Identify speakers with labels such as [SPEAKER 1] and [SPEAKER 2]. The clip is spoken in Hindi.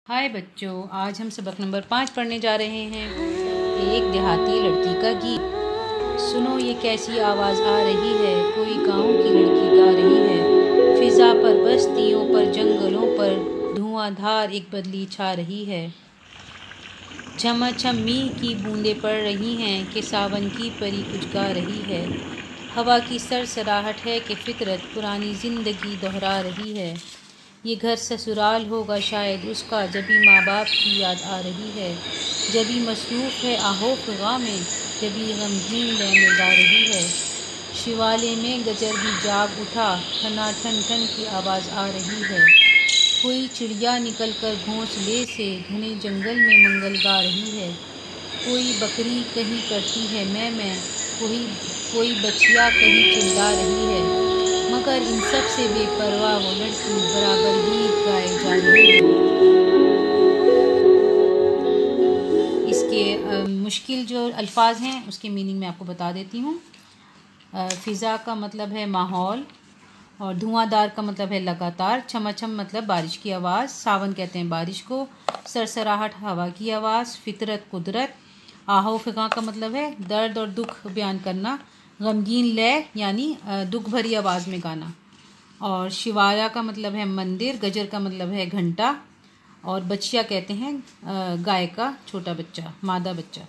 [SPEAKER 1] हाय बच्चों, आज हम सबक नंबर 5 पढ़ने जा रहे हैं। एक देहाती लड़की का गीत। सुनो ये कैसी आवाज़ आ रही है, कोई गांव की लड़की गा रही है। फिज़ा पर, बस्तियों पर, जंगलों पर धुआंधार एक बदली छा रही है। झमाझम मींह की बूंदें पड़ रही हैं कि सावन की परी कुछ गा रही है। हवा की सरसराहट है कि फितरत पुरानी ज़िंदगी दोहरा रही है। ये घर ससुराल होगा शायद उसका, जभी माँ बाप की याद आ रही है। जभी मसरूफ़ है आहो फ़िग़ा में, जभी गमगीन लय गा रही है। शिवाले में गजर भी जाग उठा, ठना ठन ठन की आवाज़ आ रही है। कोई चिड़िया निकल कर घोंसले से घने जंगल में मंगल गा रही है। कोई बकरी कहीं करती है मैं, कोई बछिया कहीं चिल्ला रही है। मगर इन सब से बेपरवाह वो लड़की बराबर गीत गाए जा रही है। इसके मुश्किल जो अल्फाज हैं उसके मीनिंग मैं आपको बता देती हूँ। फ़िज़ा का मतलब है माहौल, और धुआंधार का मतलब है लगातार। छमाछम मतलब बारिश की आवाज़, सावन कहते हैं बारिश को। सरसराहट हवा की आवाज़, फितरत कुदरत। आहो फ़िग़ा का मतलब है दर्द और दुख बयान करना। गमगीन लय यानी दुख भरी आवाज़ में गाना। और शिवाला का मतलब है मंदिर, गजर का मतलब है घंटा, और बछिया कहते हैं गाय का छोटा बच्चा, मादा बच्चा।